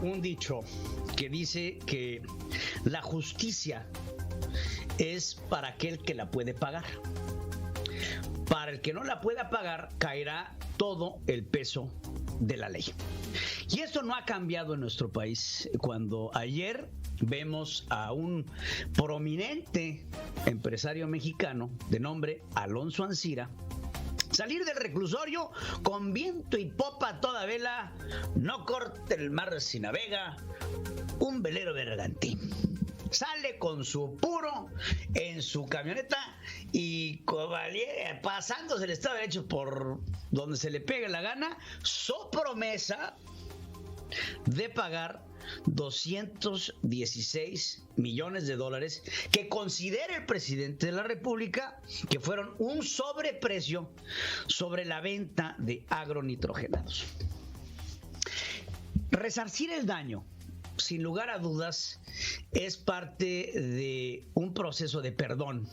un dicho que dice que la justicia es para aquel que la puede pagar. Para el que no la pueda pagar, caerá todo el peso de la ley. Y esto no ha cambiado en nuestro país. Cuando ayer vemos a un prominente empresario mexicano de nombre Alonso Ancira salir del reclusorio con viento y popa a toda vela, no corte el mar si navega, un velero bergantín. Sale con su puro en su camioneta y pasándose el Estado de Derecho por donde se le pegue la gana, su promesa de pagar 216 millones de dólares que considera el presidente de la República que fueron un sobreprecio sobre la venta de agronitrogenados. Resarcir el daño, sin lugar a dudas, es parte de un proceso de perdón,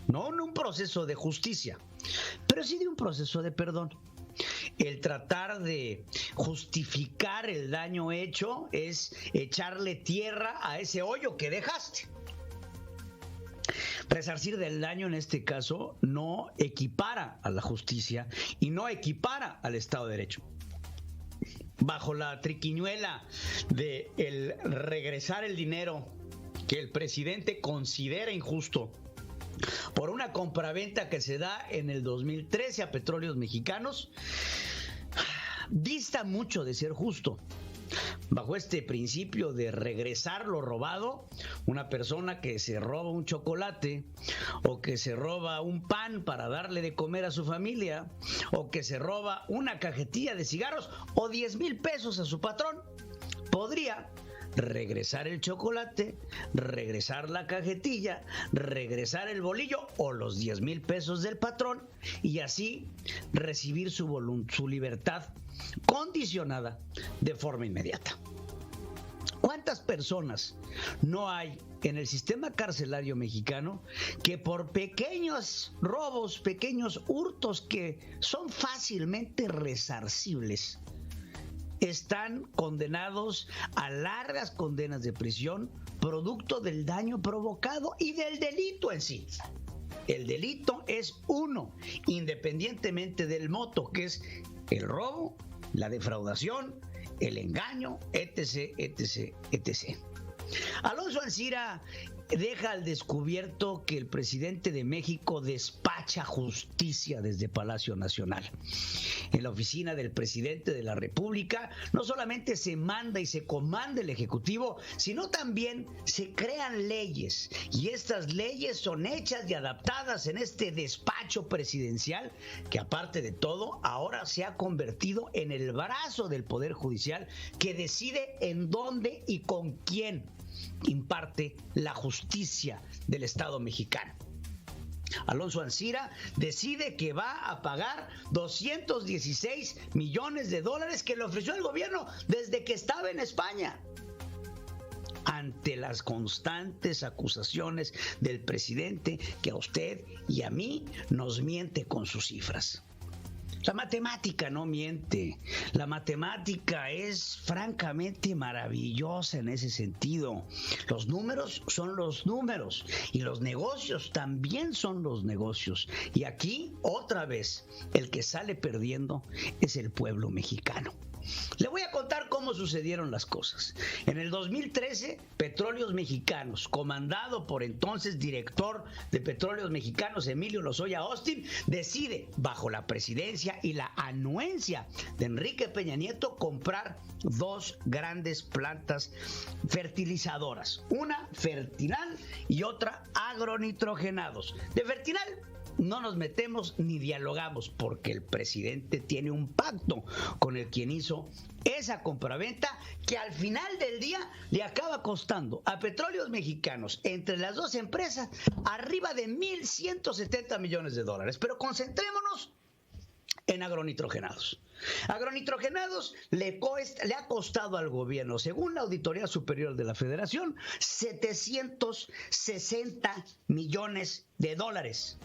no un proceso de justicia, pero sí de un proceso de perdón. El tratar de justificar el daño hecho es echarle tierra a ese hoyo que dejaste. Resarcir del daño en este caso no equipara a la justicia y no equipara al Estado de Derecho. Bajo la triquiñuela de el regresar el dinero que el presidente considera injusto por una compraventa que se da en el 2013 a Petróleos Mexicanos, dista mucho de ser justo. Bajo este principio de regresar lo robado, una persona que se roba un chocolate o que se roba un pan para darle de comer a su familia o que se roba una cajetilla de cigarros o 10,000 pesos a su patrón, podría regresar el chocolate, regresar la cajetilla, regresar el bolillo o los 10,000 pesos del patrón y así recibir su libertad condicionada de forma inmediata. ¿Cuántas personas no hay en el sistema carcelario mexicano que por pequeños robos, pequeños hurtos que son fácilmente resarcibles, están condenados a largas condenas de prisión producto del daño provocado y del delito en sí? El delito es uno, independientemente del moto, que es el robo, la defraudación, el engaño, etc, etc, etc. Alonso Ancira deja al descubierto que el presidente de México despacha justicia desde Palacio Nacional. En la oficina del presidente de la República no solamente se manda y se comanda el Ejecutivo, sino también se crean leyes. Y estas leyes son hechas y adaptadas en este despacho presidencial que, aparte de todo, ahora se ha convertido en el brazo del Poder Judicial que decide en dónde y con quién imparte la justicia del Estado mexicano. Alonso Ancira decide que va a pagar 216 millones de dólares que le ofreció el gobierno desde que estaba en España. Ante las constantes acusaciones del presidente que a usted y a mí nos miente con sus cifras. La matemática no miente. La matemática es francamente maravillosa en ese sentido. Los números son los números y los negocios también son los negocios. Y aquí, otra vez, el que sale perdiendo es el pueblo mexicano. Le voy a contar cómo sucedieron las cosas. En el 2013, Petróleos Mexicanos, comandado por entonces director de Petróleos Mexicanos, Emilio Lozoya Austin, decide, bajo la presidencia y la anuencia de Enrique Peña Nieto, comprar dos grandes plantas fertilizadoras. Una Fertinal y otra agronitrogenados. De Fertinal no nos metemos ni dialogamos porque el presidente tiene un pacto con el quien hizo esa compraventa que al final del día le acaba costando a Petróleos Mexicanos, entre las dos empresas, arriba de 1,170 millones de dólares. Pero concentrémonos en agronitrogenados. Agronitrogenados le ha costado al gobierno, según la Auditoría Superior de la Federación, 760 millones de dólares,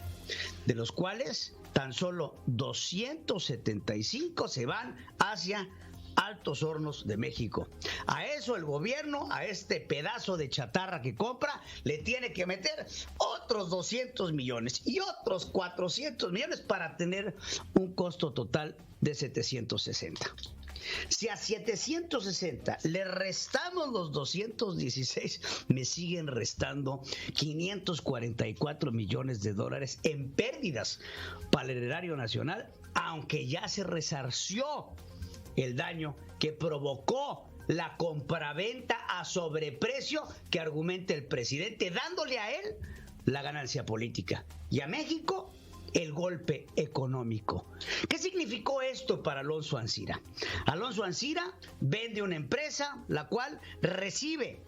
de los cuales tan solo 275 se van hacia Altos Hornos de México. A eso el gobierno, a este pedazo de chatarra que compra, le tiene que meter otros 200 millones y otros 400 millones para tener un costo total de 760. Si a 760 le restamos los 216, me siguen restando 544 millones de dólares en pérdidas para el erario nacional, aunque ya se resarció el daño que provocó la compraventa a sobreprecio que argumenta el presidente, dándole a él la ganancia política y a México el golpe económico. ¿Qué significó esto para Alonso Ancira? Alonso Ancira vende una empresa la cual recibe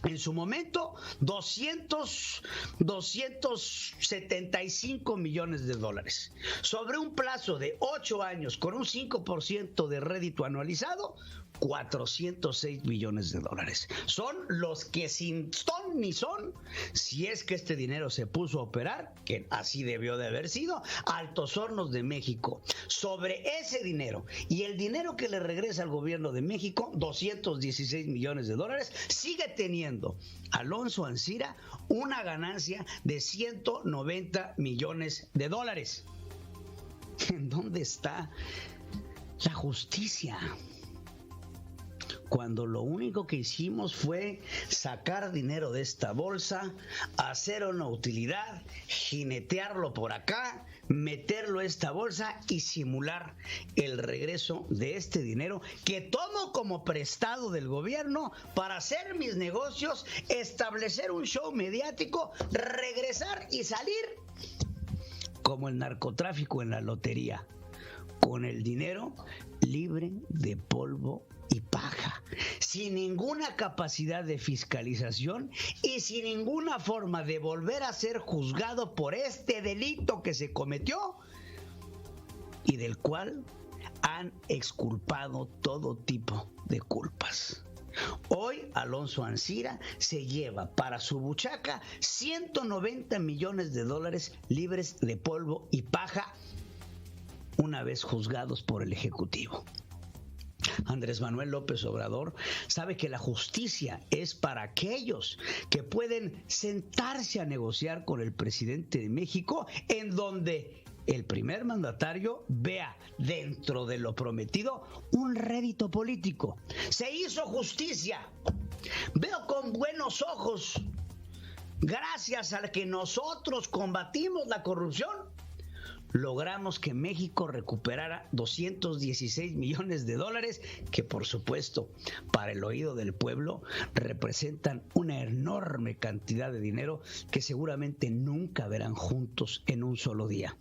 en su momento 275 millones de dólares. Sobre un plazo de 8 años con un 5% de rédito anualizado, 406 millones de dólares. Son los que sin ton ni son, si es que este dinero se puso a operar, que así debió de haber sido, Altos Hornos de México. Sobre ese dinero y el dinero que le regresa al gobierno de México, 216 millones de dólares, sigue teniendo Alonso Ancira una ganancia de 190 millones de dólares. ¿En dónde está la justicia? Cuando lo único que hicimos fue sacar dinero de esta bolsa, hacer una utilidad, jinetearlo por acá, meterlo a esta bolsa y simular el regreso de este dinero que tomo como prestado del gobierno para hacer mis negocios, establecer un show mediático, regresar y salir como el narcotráfico en la lotería, con el dinero libre de polvo y paja, sin ninguna capacidad de fiscalización y sin ninguna forma de volver a ser juzgado por este delito que se cometió y del cual han exculpado todo tipo de culpas. Hoy Alonso Ancira se lleva para su buchaca 190 millones de dólares libres de polvo y paja una vez juzgados por el Ejecutivo. Andrés Manuel López Obrador sabe que la justicia es para aquellos que pueden sentarse a negociar con el presidente de México, en donde el primer mandatario vea dentro de lo prometido un rédito político. Se hizo justicia. Veo con buenos ojos, gracias a que nosotros combatimos la corrupción, logramos que México recuperara 216 millones de dólares, que por supuesto, para el oído del pueblo, representan una enorme cantidad de dinero que seguramente nunca verán juntos en un solo día.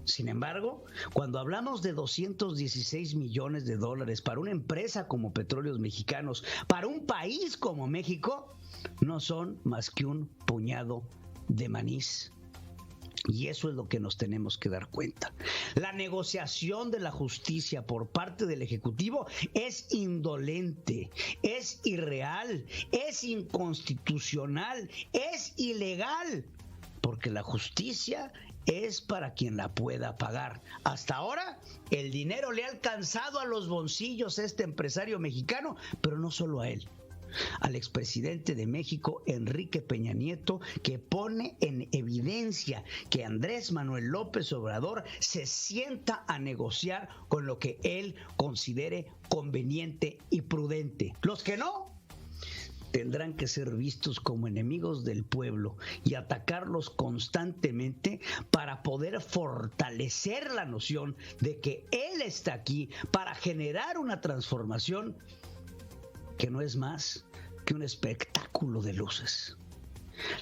Sin embargo, cuando hablamos de 216 millones de dólares para una empresa como Petróleos Mexicanos, para un país como México, no son más que un puñado de manís. Y eso es lo que nos tenemos que dar cuenta. La negociación de la justicia por parte del Ejecutivo es indolente, es irreal, es inconstitucional, es ilegal, porque la justicia es para quien la pueda pagar. Hasta ahora, el dinero le ha alcanzado a los bolsillos a este empresario mexicano, pero no solo a él. Al expresidente de México, Enrique Peña Nieto, que pone en evidencia que Andrés Manuel López Obrador se sienta a negociar con lo que él considere conveniente y prudente. Los que no, tendrán que ser vistos como enemigos del pueblo y atacarlos constantemente para poder fortalecer la noción de que él está aquí para generar una transformación que no es más que un espectáculo de luces.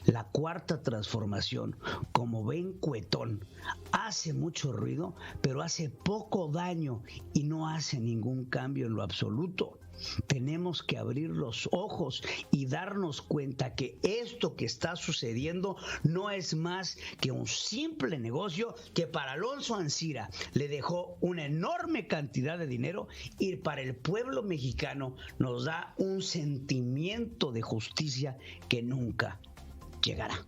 La cuarta transformación, como ven Cuetón, hace mucho ruido, pero hace poco daño y no hace ningún cambio en lo absoluto. Tenemos que abrir los ojos y darnos cuenta que esto que está sucediendo no es más que un simple negocio que para Alonso Ancira le dejó una enorme cantidad de dinero y para el pueblo mexicano nos da un sentimiento de justicia que nunca llegará.